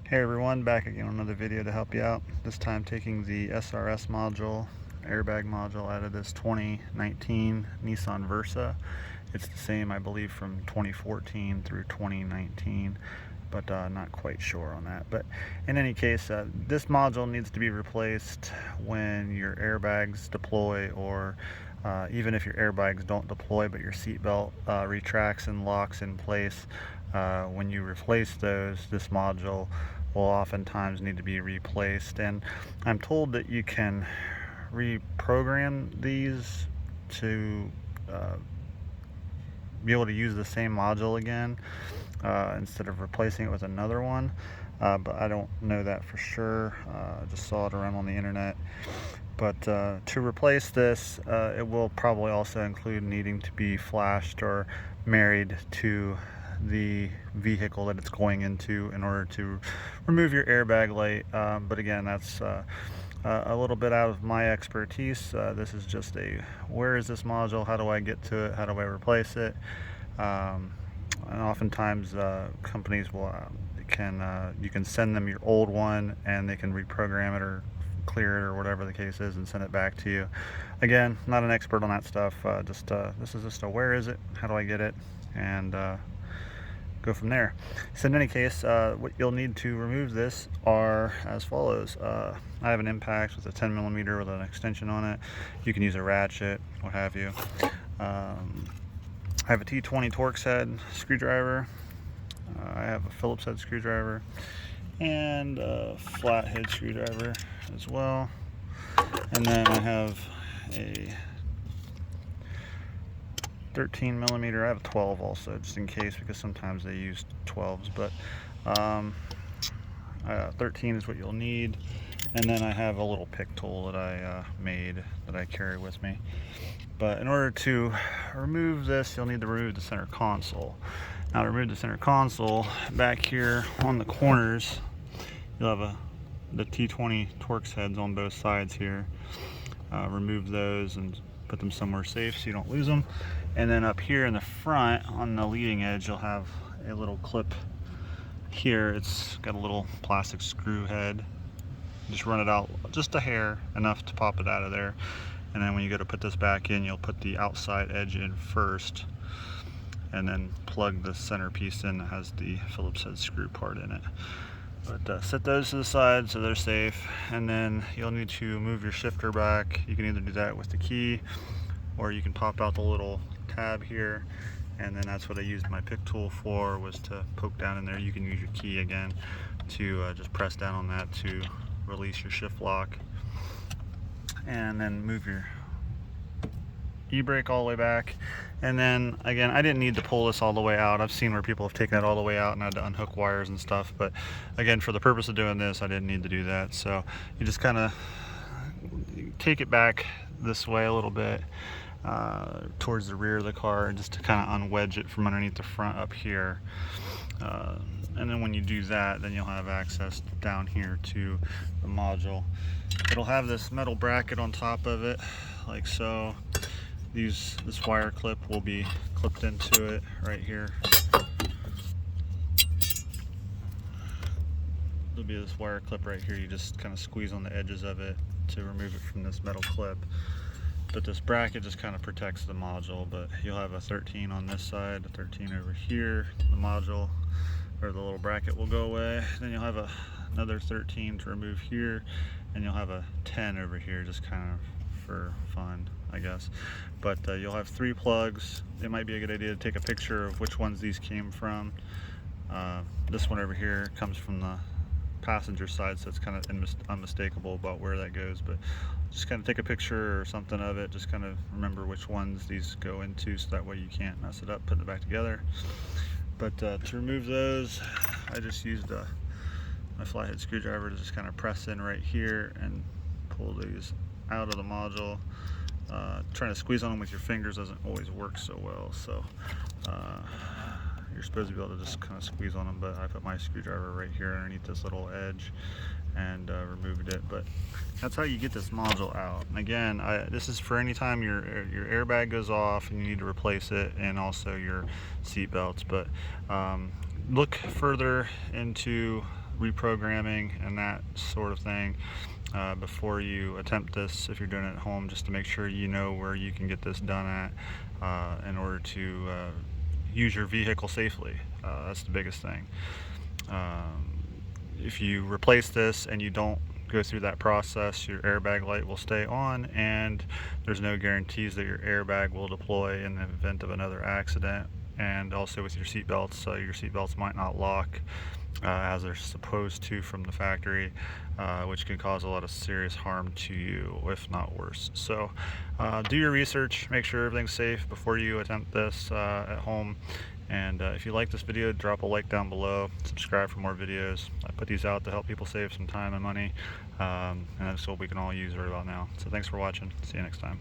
Hey everyone, back again on another video to help you out. This time taking the SRS module, airbag module out of this 2019 Nissan Versa. It's the same, I believe, from 2014 through 2019, but not quite sure on that. But in any case, this module needs to be replaced when your airbags deploy, or even if your airbags don't deploy but your seatbelt retracts and locks in place. When you replace those, this module will oftentimes need to be replaced, and I'm told that you can reprogram these to be able to use the same module again instead of replacing it with another one, but I don't know that for sure. I just saw it around on the internet. But to replace this, it will probably also include needing to be flashed or married to the vehicle that it's going into in order to remove your airbag light. But again, that's a little bit out of my expertise. This is just a, where is this module? How do I get to it? How do I replace it? And oftentimes companies will you can send them your old one and they can reprogram it or clear it or whatever the case is and send it back to you. Again, not an expert on that stuff. This is just a, where is it? How do I get it? And go from there. So in any case, what you'll need to remove this are as follows. I have an impact with a 10mm with an extension on it. You can use a ratchet, what have you. I have a T20 Torx head screwdriver. I have a Phillips head screwdriver and a flathead screwdriver as well. And then I have a 13mm. I have a 12 also, just in case, because sometimes they use 12s, but 13 is what you'll need. And then I have a little pick tool that I made that I carry with me. But in order to remove this, you'll need to remove the center console. Now, to remove the center console, back here on the corners, you'll have the T20 Torx heads on both sides here. Remove those and put them somewhere safe so you don't lose them. And then up here in the front on the leading edge, you'll have a little clip here. It's got a little plastic screw head. Just run it out just a hair, enough to pop it out of there. And then when you go to put this back in, you'll put the outside edge in first and then plug the center piece in that has the Phillips head screw part in it. But set those to the side so they're safe, and then you'll need to move your shifter back. You can either do that with the key, or you can pop out the little tab here, and then that's what I used my pick tool for, was to poke down in there. You can use your key again to just press down on that to release your shift lock, and then move your e-brake all the way back. And then again, I didn't need to pull this all the way out. I've seen where people have taken it all the way out and had to unhook wires and stuff, but again, for the purpose of doing this, I didn't need to do that. So you just kind of take it back this way a little bit towards the rear of the car, just to kind of unwedge it from underneath the front up here. And then when you do that, then you'll have access down here to the module. It'll have this metal bracket on top of it, like so. This wire clip will be clipped into it right here. There'll be this wire clip right here. You just kind of squeeze on the edges of it to remove it from this metal clip. But this bracket just kind of protects the module. But you'll have a 13 on this side, a 13 over here. The module, or the little bracket, will go away. Then you'll have another 13 to remove here, and you'll have a 10 over here, just kind of for fun, I guess. But you'll have 3 plugs. It might be a good idea to take a picture of which ones these came from. This one over here comes from the passenger side, so it's kind of unmistakable about where that goes, but just kind of take a picture or something of it. Just kind of remember which ones these go into, so that way you can't mess it up putting it back together. But to remove those, I just used my flathead screwdriver to just kind of press in right here and pull these out of the module. Trying to squeeze on them with your fingers doesn't always work so well, so you're supposed to be able to just kind of squeeze on them, but I put my screwdriver right here underneath this little edge and removed it. But that's how you get this module out. And again, this is for any time your airbag goes off and you need to replace it, and also your seat belts. But look further into reprogramming and that sort of thing before you attempt this if you're doing it at home, just to make sure you know where you can get this done at in order to use your vehicle safely. That's the biggest thing. If you replace this and you don't go through that process, your airbag light will stay on, and there's no guarantees that your airbag will deploy in the event of another accident. And also with your seatbelts, your seatbelts might not lock as they're supposed to from the factory, which can cause a lot of serious harm to you, if not worse. So do your research, make sure everything's safe before you attempt this at home. And if you like this video, drop a like down below, subscribe for more videos. I put these out to help people save some time and money, and that's what we can all use right about now. So thanks for watching. See you next time.